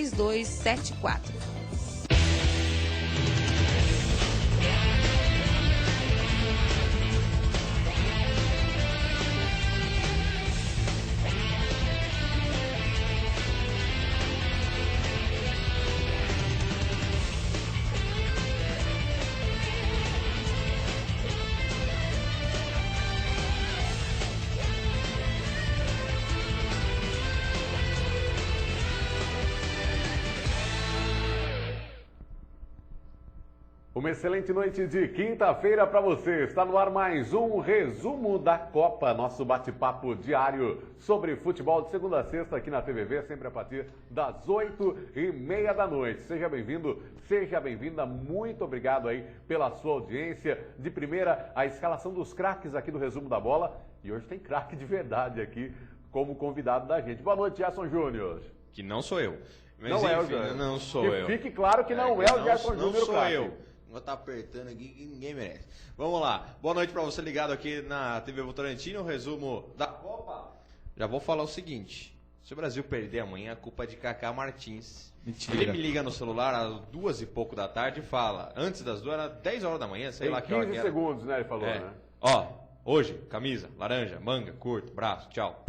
3274. Uma excelente noite de quinta-feira para você. Está no ar mais um resumo da Copa, nosso bate-papo diário sobre futebol de segunda a sexta aqui na TVV, sempre a partir das 8h30 da noite. Seja bem-vindo, seja bem-vinda, muito obrigado aí pela sua audiência. De primeira, a escalação dos craques aqui do Resumo da Bola. E hoje tem craque de verdade aqui como convidado da gente. Boa noite, Gerson Júnior. Que não sou eu. Mas não enfim, é o Gerson. Não sou eu. Fique claro que não é o Gerson Júnior. Não sou eu. Vou estar apertando aqui que ninguém merece. Vamos lá. Boa noite para você ligado aqui na TV Votorantim, o resumo da Copa. Já vou falar o seguinte. Se o Brasil perder amanhã, a culpa é de Kaká Martins. Mentira. Ele me liga no celular às 2h pouco da tarde e fala. Antes das 2 era 10 horas da manhã, sei lá que hora que era. 15 segundos, né? Ele falou, né? Ó, hoje, camisa, laranja, manga, curto, braço, tchau.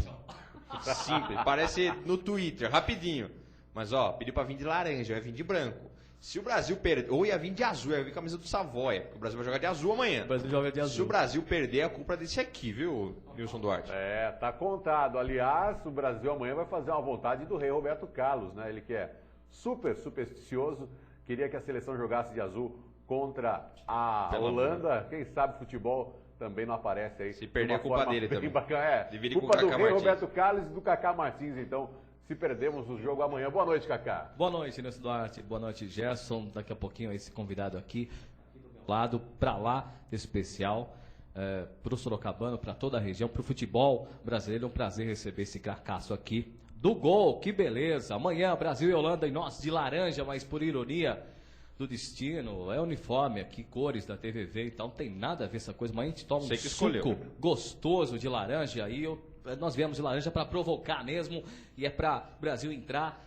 Simples, parece no Twitter, rapidinho. Mas ó, pediu pra vir de laranja, vai vir de branco. Se o Brasil perder, ou ia vir de azul, ia vir camisa do Savoia, porque o Brasil vai jogar de azul amanhã. O Brasil joga de azul. Se o Brasil perder, a culpa é desse aqui, viu, Nilson Duarte? É, tá contado. Aliás, o Brasil amanhã vai fazer uma vontade do rei Roberto Carlos, né? Ele que é super supersticioso, queria que a seleção jogasse de azul contra a Holanda. Quem sabe futebol também não aparece aí. Se perder, a culpa dele também. Bacana. Divide Culpa com o do Kaká rei Martins. Roberto Carlos e do Kaká Martins, então, se perdemos o jogo amanhã. Boa noite, Kaká. Boa noite, Nilson Duarte. Boa noite, Gerson. Daqui a pouquinho esse convidado aqui do meu lado, para lá, especial, para o Sorocabano, para toda a região, para o futebol brasileiro. É um prazer receber esse carcaço aqui do gol. Que beleza! Amanhã, Brasil e Holanda, e nós de laranja, mas por ironia do destino, é uniforme aqui, cores da TVV, então não tem nada a ver essa coisa, mas a gente toma um suco gostoso de laranja, aí nós viemos de laranja para provocar mesmo, e é para o Brasil entrar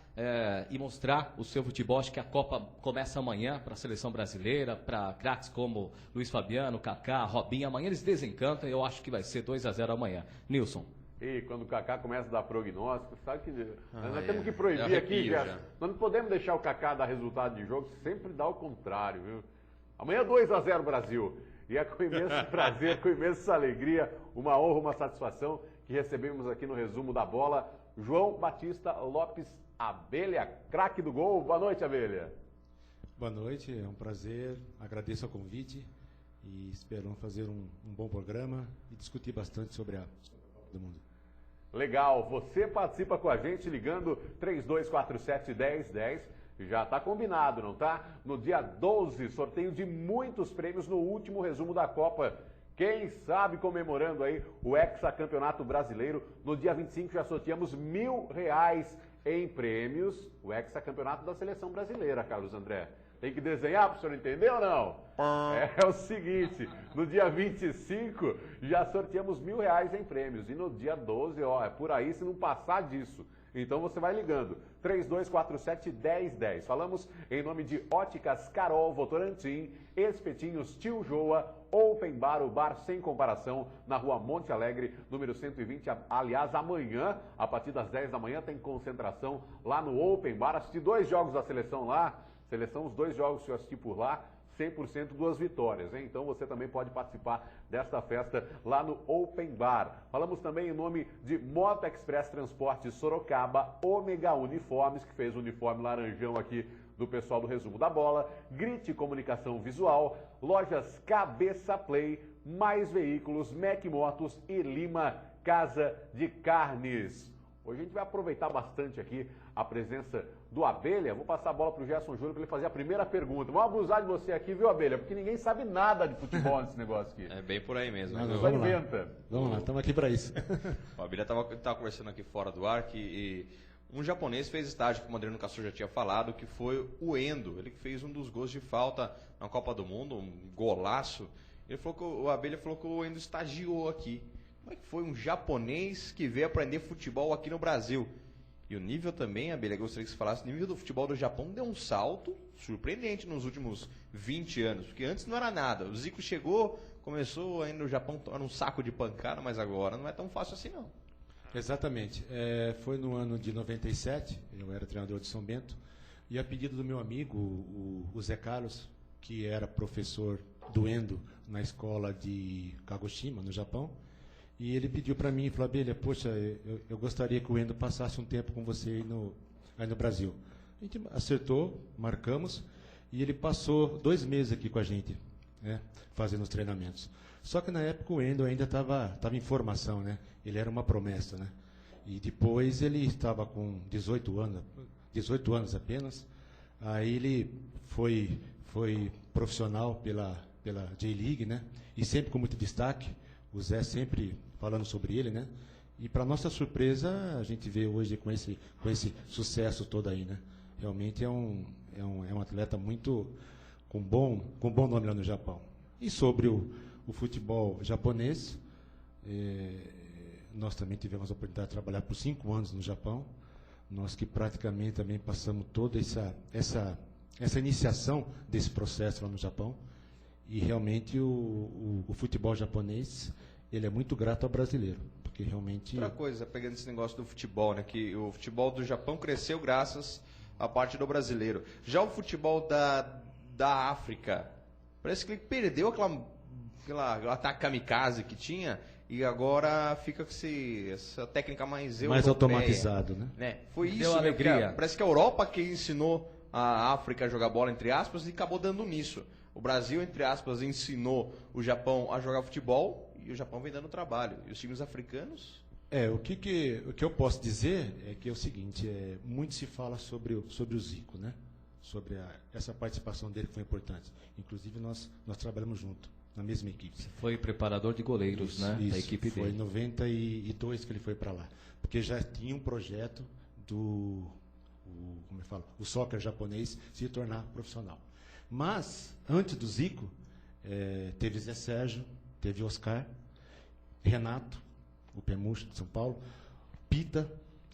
e mostrar o seu futebol. Acho que a Copa começa amanhã para a seleção brasileira, para craques como Luiz Fabiano, Kaká, Robinho. Amanhã eles desencantam e eu acho que vai ser 2-0 amanhã. Nilson. E quando o Kaká começa a dar prognóstico, sabe que nós temos que proibir aqui, já. Nós não podemos deixar o Kaká dar resultado de jogo, sempre dá o contrário, viu? Amanhã 2-0 Brasil. E é com imenso prazer, com imensa alegria, uma honra, uma satisfação que recebemos aqui no Resumo da Bola, João Batista Lopes Abelha, craque do gol. Boa noite, Abelha. Boa noite, é um prazer, agradeço o convite e espero fazer um bom programa e discutir bastante sobre a Copa do Mundo. Legal, você participa com a gente ligando 3247-1010, já está combinado, não tá? No dia 12, sorteio de muitos prêmios no último resumo da Copa. Quem sabe comemorando aí o hexacampeonato brasileiro. No dia 25 já sorteamos R$1.000 em prêmios, o hexacampeonato da seleção brasileira, Carlos André. Tem que desenhar para o senhor entender ou não? É o seguinte, no dia 25 já sorteamos R$1.000 em prêmios. E no dia 12, é por aí se não passar disso. Então você vai ligando, 3247-1010. Falamos em nome de Óticas Carol Votorantim, Espetinhos Tio Joa, Open Bar, o bar sem comparação, na rua Monte Alegre, número 120. Aliás, amanhã, a partir das 10 da manhã, tem concentração lá no Open Bar. Assisti 2 jogos da seleção lá. Seleção, os 2 jogos que eu assisti por lá, 100% 2 vitórias, hein? Então você também pode participar desta festa lá no Open Bar. Falamos também em nome de Moto Express Transporte Sorocaba, Ômega Uniformes, que fez o uniforme laranjão aqui do pessoal do Resumo da Bola, Grite Comunicação Visual, Lojas Cabeça Play, Mais Veículos, Mac Motos e Lima Casa de Carnes. Hoje a gente vai aproveitar bastante aqui a presença do Abelha. Vou passar a bola para o Gerson Júnior para ele fazer a primeira pergunta. Vamos abusar de você aqui, viu, Abelha? Porque ninguém sabe nada de futebol nesse negócio aqui. É bem por aí mesmo. Não, Só inventa. Vamos lá, estamos aqui para isso. O Abelha estava conversando aqui fora do ar que um japonês fez estágio, como o Adriano Castor já tinha falado, que foi o Endo. Ele que fez um dos gols de falta na Copa do Mundo, um golaço. Ele falou que o Abelha falou que o Endo estagiou aqui. Como é que foi um japonês que veio aprender futebol aqui no Brasil? E o nível também, Abelha, gostaria que você falasse, o nível do futebol do Japão deu um salto surpreendente nos últimos 20 anos, porque antes não era nada. O Zico chegou, começou ainda o Japão era um saco de pancada, mas agora não é tão fácil assim não. Exatamente. Foi no ano de 97, eu era treinador de São Bento, e a pedido do meu amigo, o Zé Carlos, que era professor do Endo na escola de Kagoshima, no Japão, e ele pediu para mim, falou, Abelha, poxa, eu gostaria que o Endo passasse um tempo com você aí no Brasil. A gente acertou, marcamos, e ele passou 2 meses aqui com a gente, né, fazendo os treinamentos. Só que na época o Endo ainda estava em formação, né? Ele era uma promessa, né? E depois ele estava com 18 anos apenas. Aí ele foi profissional pela J-League, né? E sempre com muito destaque. O Zé sempre falando sobre ele, né? E para nossa surpresa, a gente vê hoje com esse sucesso todo aí, né? Realmente é um atleta muito com bom nome lá no Japão. E sobre o futebol japonês, nós também tivemos a oportunidade de trabalhar por 5 anos no Japão. Nós que praticamente também passamos toda essa iniciação desse processo lá no Japão. E realmente o futebol japonês, ele é muito grato ao brasileiro. Porque realmente... Outra coisa, pegando esse negócio do futebol, né, que o futebol do Japão cresceu graças à parte do brasileiro. Já o futebol da África, parece que ele perdeu aquela ataque kamikaze que tinha e agora fica com essa técnica mais europeia. Mais automatizado, né? Foi Deu isso, alegria. Parece que a Europa que ensinou a África a jogar bola, entre aspas, e acabou dando nisso. O Brasil, entre aspas, ensinou o Japão a jogar futebol e o Japão vem dando trabalho. E os times africanos... O que eu posso dizer é que é o seguinte, muito se fala sobre o Zico, né? Sobre essa participação dele que foi importante. Inclusive nós trabalhamos junto, na mesma equipe. Você foi preparador de goleiros, né? Da equipe foi dele. Foi em 92 que ele foi para lá. Porque já tinha um projeto o soccer japonês se tornar profissional. Mas, antes do Zico, teve Zé Sérgio, teve Oscar, Renato, o Pemucho de São Paulo, Pita,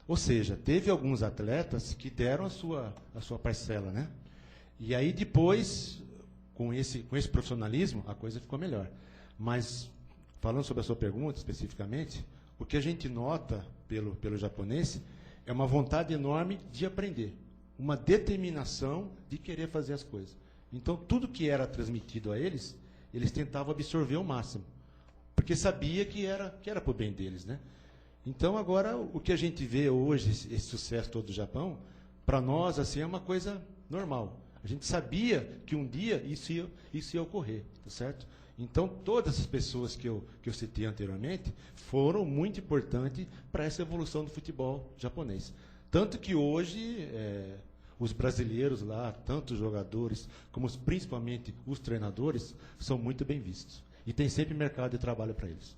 ou seja, teve alguns atletas que deram a sua parcela, né? E aí depois, com esse profissionalismo, a coisa ficou melhor. Mas, falando sobre a sua pergunta especificamente, o que a gente nota pelo japonês é uma vontade enorme de aprender, uma determinação de querer fazer as coisas. Então, tudo que era transmitido a eles tentavam absorver ao máximo, porque sabia que era para o bem deles, né? Então, agora, o que a gente vê hoje, esse sucesso todo do Japão, para nós, assim, é uma coisa normal. A gente sabia que um dia isso ia ocorrer, tá certo? Então, todas as pessoas que eu citei anteriormente foram muito importantes para essa evolução do futebol japonês. Tanto que hoje, os brasileiros lá, tanto os jogadores, como principalmente os treinadores, são muito bem vistos. E tem sempre mercado de trabalho para eles.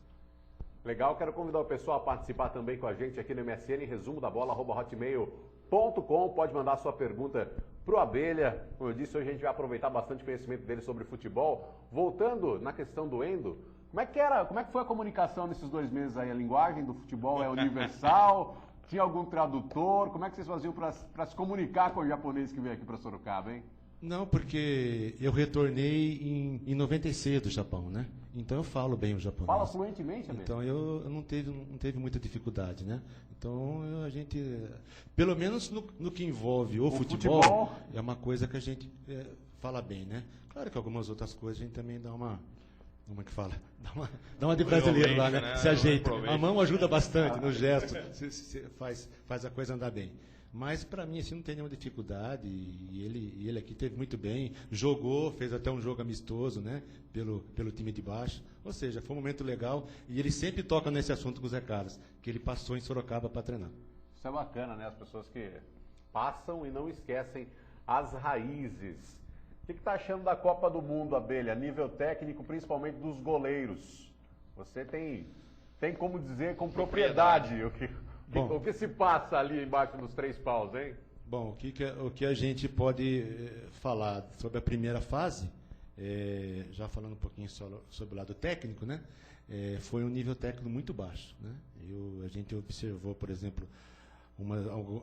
Legal, quero convidar o pessoal a participar também com a gente aqui no MSN, resumo da bola, @hotmail.com. Pode mandar sua pergunta para o Abelha. Como eu disse, hoje a gente vai aproveitar bastante conhecimento dele sobre futebol. Voltando na questão do Endo, como é que foi a comunicação nesses 2 meses aí? A linguagem do futebol é universal? Tinha algum tradutor? Como é que vocês faziam para se comunicar com o japonês que veio aqui para Sorocaba, hein? Não, porque eu retornei em 96 do Japão, né? Então eu falo bem o japonês. Fala fluentemente, Abelha? Então eu não teve muita dificuldade, né? Então a gente, pelo menos no que envolve o futebol, é uma coisa que a gente fala bem, né? Claro que algumas outras coisas a gente também dá uma... Como é que fala? Dá uma de brasileiro lá, né? Se ajeita. A mão ajuda bastante no gesto, faz a coisa andar bem. Mas para mim assim, não tem nenhuma dificuldade. E ele aqui teve muito bem, jogou, fez até um jogo amistoso, né? Pelo time de baixo. Ou seja, foi um momento legal. E ele sempre toca nesse assunto com o Zé Carlos, que ele passou em Sorocaba para treinar. Isso é bacana, né? As pessoas que passam e não esquecem as raízes. O que está achando da Copa do Mundo, Abelha? Nível técnico, principalmente dos goleiros. Você tem como dizer com propriedade o que se passa ali embaixo dos 3 paus, hein? Bom, o que a gente pode falar sobre a primeira fase, já falando um pouquinho sobre o lado técnico, né? Foi um nível técnico muito baixo, né? A gente observou, por exemplo, alguma